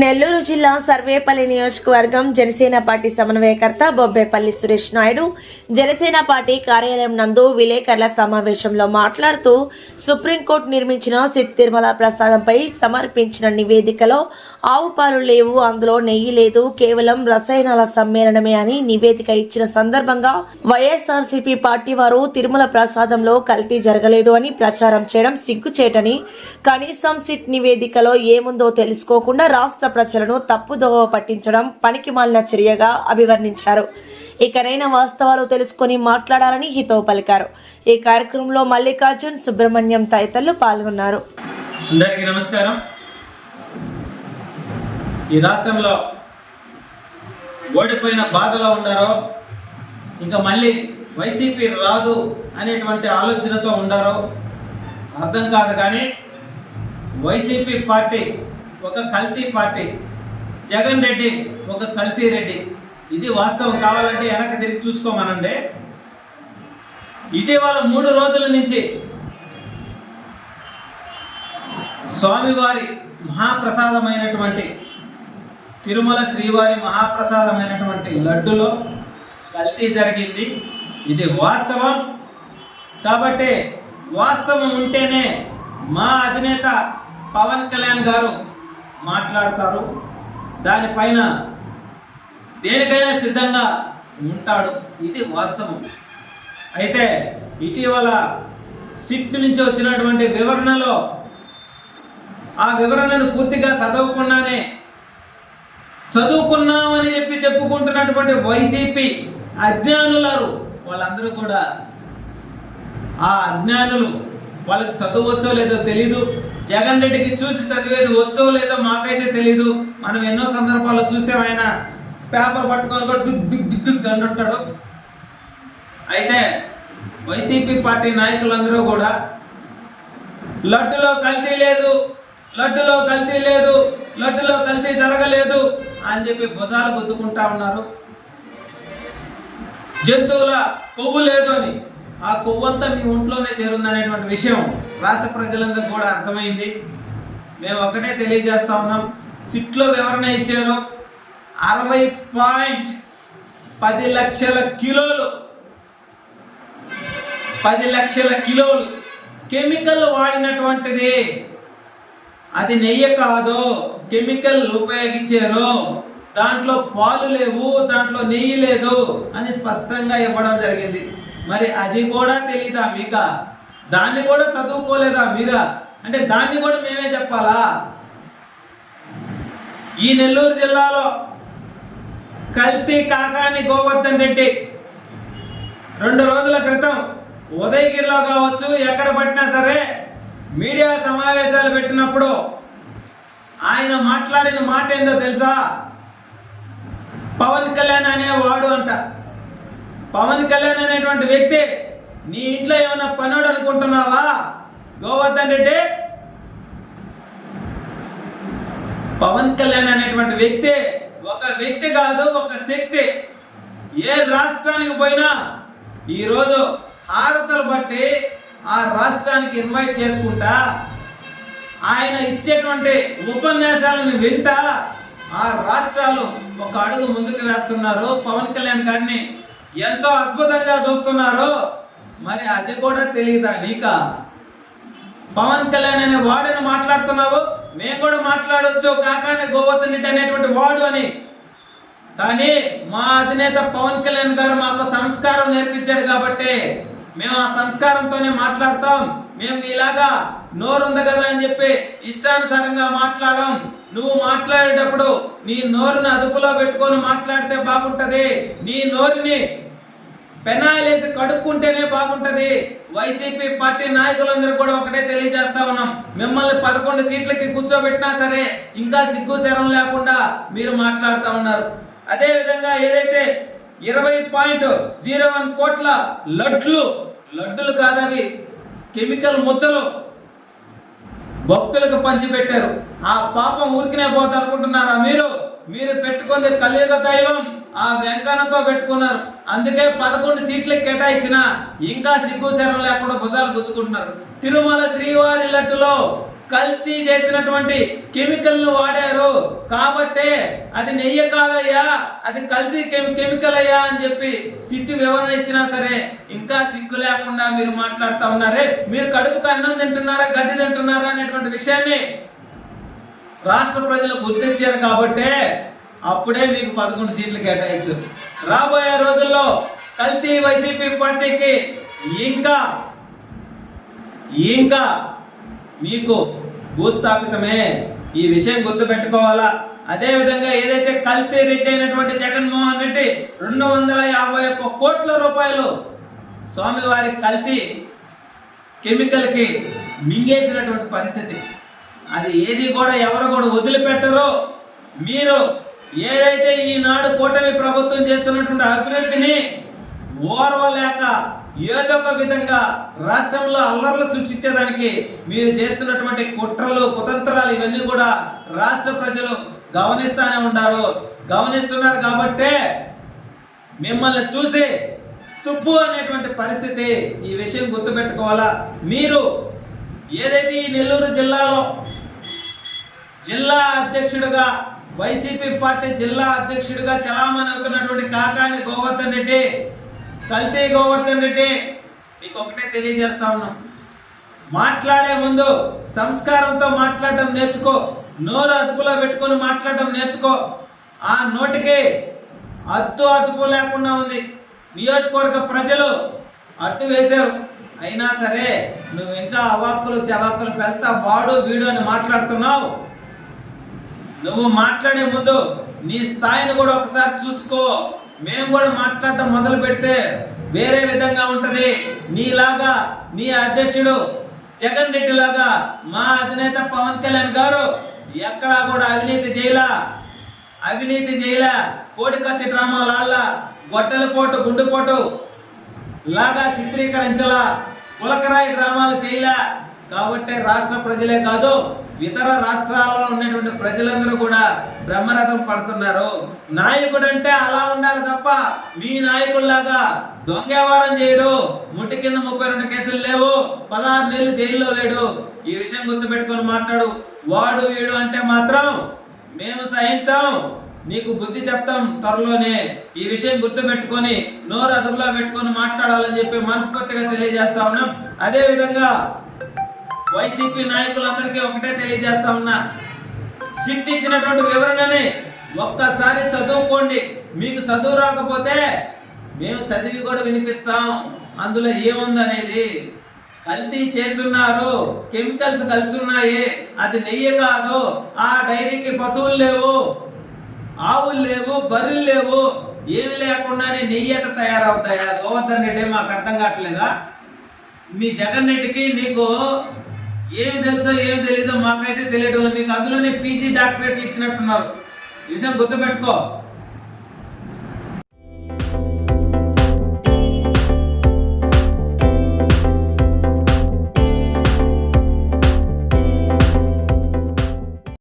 నెల్లూరు జిల్లా సర్వేపల్లి నియోజకవర్గం జనసేన పార్టీ సమన్వయకర్త బొబ్బేపల్లి సురేష్ నాయుడు జనసేన పార్టీ కార్యాలయం నందు విలేకరుల సమావేశంలో మాట్లాడుతూ సుప్రీంకోర్టు నిర్మించిన సిట్ తిరుమల ప్రసాదంపై సమర్పించిన నివేదికలో ఆవు పాలు లేవు, అందులో నెయ్యి లేదు, కేవలం రసాయనాల సమ్మేళనమే అని నివేదిక ఇచ్చిన సందర్భంగా వైఎస్ఆర్సీపీ పార్టీ వారు తిరుమల ప్రసాదంలో కల్తీ జరగలేదు అని ప్రచారం చేయడం సిగ్గుచేటని, కనీసం సిట్ నివేదికలో ఏముందో తెలుసుకోకుండా రాష్ట్ర ప్రజలను తప్పుదోవ పట్టించడం పనికిమాలిన చర్యగా అభివర్ణించారు. ఇకనైనా వాస్తవాలు తెలుసుకొని మాట్లాడాలని హితవు పలికారు. ఈ కార్యక్రమంలో మల్లికార్జున్, సుబ్రహ్మణ్యం తదితరులు పాల్గొన్నారు. అందరికీ నమస్కారం. ఈ రాష్ట్రంలో ఓడిపోయిన బాధలో ఉన్నారో, ఇంకా మళ్ళీ వైసీపీ రాదు అనేటువంటి ఆలోచనతో ఉండారో అర్థం కాదు. కానీ వైసీపీ పార్టీ ఒక కల్తీ పార్టీ, జగన్ రెడ్డి ఒక కల్తీ రెడ్డి. ఇది వాస్తవం. కావాలంటే వెనక్కి తిరిగి చూసుకోమనండి. ఇటీవల 3 రోజుల నుంచి స్వామివారి మహాప్రసాదమైనటువంటి తిరుమల శ్రీవారి మహాప్రసాదమైనటువంటి లడ్డులో కల్తీ జరిగింది. ఇది వాస్తవం. కాబట్టి వాస్తవం ఉంటేనే మా అధినేత పవన్ కళ్యాణ్ గారు మాట్లాడతారు. దానిపైన దేనికైనా సిద్ధంగా ఉంటాడు. ఇది వాస్తవం. అయితే ఇటీవల సిట్ నుంచి వచ్చినటువంటి వివరణలో ఆ వివరణను పూర్తిగా చదవకుండానే చదువుకున్నామని చెప్పుకుంటున్నటువంటి వైసీపీ అజ్ఞానులారు వాళ్ళందరూ కూడా ఆ అజ్ఞానులు, వాళ్ళకి చదవచ్చో లేదో తెలీదు. జగన్ రెడ్డికి చూసి చదివేది వచ్చో లేదో మాకైతే తెలీదు. మనం ఎన్నో సందర్భాల్లో చూసాం. ఆయన పేపర్ పట్టుకొని కూడా దుగ్ అంటుంటాడు. అయితే వైసీపీ పార్టీ నాయకులందరూ కూడా లడ్డులో కల్తీ లేదు, లడ్డులో కల్తీ లేదు, లడ్డులో కల్తీ జరగలేదు అని చెప్పి భుజాలు గుద్దుకుంటా ఉన్నారు. జంతువుల కొవ్వు లేదు అని, ఆ కొవ్వంతా మీ ఒంట్లోనే చేరుందనేటువంటి విషయం రాష్ట్ర ప్రజలందరికీ కూడా అర్థమైంది. మేము ఒక్కటే తెలియజేస్తా ఉన్నాం. సిట్లో వివరణ ఇచ్చారు. 60.10 లక్షల కిలోలు 10 లక్షల కిలోలు కెమికల్ వాడినటువంటిది. అది నెయ్యి కాదు, కెమికల్ ఉపయోగించారు. దాంట్లో పాలు లేవు, దాంట్లో నెయ్యి లేదు అని స్పష్టంగా ఇవ్వడం జరిగింది. మరి అది కూడా తెలీదా మీక? దాన్ని కూడా చదువుకోలేదా మీరా? అంటే దాన్ని కూడా మేమే చెప్పాలా? ఈ నెల్లూరు జిల్లాలో కల్తీ కాకాని గోవర్ధన్ రెడ్డి 2 రోజుల క్రితం ఉదయగిరిలో కావచ్చు, ఎక్కడ పట్టినా సరే మీడియా సమావేశాలు పెట్టినప్పుడు ఆయన మాట్లాడిన మాట ఏందో తెలుసా? పవన్ కళ్యాణ్ అనేవాడు అంట. పవన్ కళ్యాణ్ అనేటువంటి వ్యక్తి నీ ఇంట్లో ఏమైనా పనుడు అనుకుంటున్నావా గోవర్ధన్ రెడ్డి? పవన్ కళ్యాణ్ అనేటువంటి వ్యక్తి ఒక వ్యక్తి కాదు, ఒక శక్తి. ఏ రాష్ట్రానికి పోయినా ఈరోజు హారతలు బట్టి ఆ రాష్ట్రానికి ఇన్వైట్ చేసుకుంటా, ఆయన ఇచ్చేటువంటి ఉపన్యాసాలను వింటా ఆ రాష్ట్రాలు ఒక అడుగు ముందుకు వేస్తున్నారు. పవన్ కళ్యాణ్ గారిని ఎంతో అద్భుతంగా చూస్తున్నారు. మరి అది కూడా తెలియదా నీక? పవన్ కళ్యాణ్ అనే వాడని మాట్లాడుతున్నావు. మేము కూడా మాట్లాడవచ్చు కాకాని గోవర్ధన్ రెడ్డి అనేటువంటి వాడు అని. కానీ మా అధినేత పవన్ కళ్యాణ్ గారు మాకు సంస్కారం నేర్పించాడు కాబట్టి మేము ఆ సంస్కారంతోనే మాట్లాడతాం. మేము ఇలాగా నోరుంది కదా అని చెప్పి ఇష్టానుసారంగా మాట్లాడడం. నువ్వు మాట్లాడేటప్పుడు నీ నోరుని అదుపులో పెట్టుకొని మాట్లాడితే బాగుంటది. నీ నోరుని పెనాయిలేసి కడుక్కుంటేనే బాగుంటది. వైసీపీ పార్టీ నాయకులందరూ కూడా ఒకటే తెలియజేస్తా ఉన్నాం. మిమ్మల్ని 11 సీట్లకి కూర్చోబెట్టినా సరే ఇంకా సిగ్గు శరం లేకుండా మీరు మాట్లాడుతూ ఉన్నారు. అదే విధంగా ఏదైతే 20.01 కోట్ల లడ్డులు కాదవి కెమికల్ ముద్దలు భక్తులకు పంచిపెట్టారు. ఆ పాపం ఊరికినే పోతా అనుకుంటున్నారా మీరు? మీరు పెట్టుకుంది కలియుగ దైవం ఆ వెంకన్నతో పెట్టుకున్నారు. అందుకే 11 సీట్లకు కేటాయించిన ఇంకా సిగ్గు శరం లేకుండా భుజాలు గుచ్చుకుంటున్నారు. తిరుమల శ్రీవారి లడ్డులో కల్తీ చేసినటువంటి కెమికల్ను వాడారు కాబట్టే అది నెయ్యి కాదయ్యా, అది కల్తీ కెమికల్ అయ్యా అని చెప్పి సిట్టు వివరణ ఇచ్చినా సరే ఇంకా సిగ్గు లేకుండా మీరు మాట్లాడుతూ ఉన్నారే. మీరు కడుపుకు అన్నం తింటున్నారా, గడ్డి తింటున్నారా అనేటువంటి విషయాన్ని రాష్ట్ర ప్రజలు గుర్తించారు కాబట్టే అప్పుడే మీకు 11 సీట్లు కేటాయించారు. రాబోయే రోజుల్లో కల్తీ వైసీపీ పార్టీకి ఇంకా మీకు భూస్థాపితమే. ఈ విషయం గుర్తుపెట్టుకోవాలా. అదేవిధంగా ఏదైతే కల్తీ రెడ్డి అయినటువంటి జగన్మోహన్ రెడ్డి 251 కోట్ల రూపాయలు స్వామివారి కల్తీ కెమికల్కి మింగేసినటువంటి పరిస్థితి, అది ఏది కూడా ఎవరు కూడా వదిలిపెట్టరు. మీరు ఏదైతే ఈనాడు కూటమి ప్రభుత్వం చేస్తున్నటువంటి అభివృద్ధిని ఓర్వలేక ఏదో ఒక విధంగా రాష్ట్రంలో అల్లర్లు సృష్టించేదానికి మీరు చేస్తున్నటువంటి కుట్రలు కుతంత్రాలు ఇవన్నీ కూడా రాష్ట్ర ప్రజలు గమనిస్తున్నారు కాబట్టే మిమ్మల్ని చూసి తుప్పు అనేటువంటి పరిస్థితి. ఈ విషయం గుర్తుపెట్టుకోవాలా. మీరు ఏదైతే ఈ నెల్లూరు జిల్లాలో జిల్లా అధ్యక్షుడిగా వైసీపీ పార్టీ జిల్లా అధ్యక్షుడిగా చలామణి అవుతున్నటువంటి కాకాని గోవర్ధన్ రెడ్డి, కల్తీ గోవర్ధన్ రెడ్డి, మీకు ఒకటే తెలియజేస్తా ఉన్నాం, మాట్లాడే ముందు సంస్కారంతో మాట్లాడటం నేర్చుకో. నోరు అదుపులో పెట్టుకొని మాట్లాడటం నేర్చుకో. ఆ నోటికి అదుపు లేకుండా ఉంది. నియోజకవర్గ ప్రజలు అడ్డు వేశారు. అయినా సరే నువ్వు ఇంకా అవాక్కులు చవాక్కులు పెళ్తా వాడు వీడు అని మాట్లాడుతున్నావు. నువ్వు మాట్లాడే ముందు నీ స్థాయిని కూడా ఒకసారి చూసుకో. మేము కూడా మాట్లాడటం మొదలు పెడితే వేరే విధంగా ఉంటది. నీలాగా నీ అధ్యక్షుడు జగన్ రెడ్డి లాగా మా అధినేత పవన్ కళ్యాణ్ గారు ఎక్కడా కూడా అవినీతి చేయలే. కోడికత్తి డ్రామాలు ఆడలా, గొడ్డల పోటు గుండుపోటు లాగా చిత్రీకరించలా, పులకరాయి డ్రామాలు చేయలే. కాబట్టి రాష్ట్ర ప్రజలే కాదు ఇతర రాష్ట్రాలలో ఉన్నటువంటి ప్రజలందరూ కూడా బ్రహ్మరథం పడుతున్నారు. నాయకుడు అంటే అలా ఉండాలి తప్ప మీ నాయకుల్లాగా దొంగ వ్యవహారం చేయడు. ముట్టి కింద 32 కేసులు లేవు, 16 నెలలు జైల్లో లేడు. ఈ విషయం గుర్తుపెట్టుకొని మాట్లాడు. వాడు వీడు అంటే మాత్రం మేము సహించాం, నీకు బుద్ధి చెప్తాం త్వరలోనే. ఈ విషయం గుర్తుపెట్టుకొని నోరు అదుపులో పెట్టుకొని మాట్లాడాలని చెప్పి మనస్ఫూర్తిగా తెలియజేస్తా ఉన్నాం. అదే విధంగా వైసీపీ నాయకులందరికీ ఒకటే తెలియజేస్తా ఉన్నా, సిట్ ఇచ్చినటువంటి వివరణని ఒక్కసారి చదువుకోండి. మీకు చదువు రాకపోతే మేము చదివి కూడా వినిపిస్తాం అందులో ఏముందనేది. కల్తీ చేస్తున్నారు, కెమికల్స్ కలిసి ఉన్నాయి, అది నెయ్యి కాదు. ఆ డైరీకి పశువులు లేవు, ఆవులు లేవు, బర్రెలు లేవు. ఏమి లేకుండానే నెయ్యి ఎట్ట తయారవుతాయా? గోవర్ధన్ రెడ్డి మాకు అర్థం కావట్లేదా? మీ జగన్ రెడ్డికి నీకు ఏమి తెలుసో ఏమి తెలీదో మాకైతే తెలియటం. మీకు అందులోనే పీజీ డాక్టరేట్లు ఇచ్చినట్టున్నారు. ఈ విషయం గుర్తుపెట్టుకో.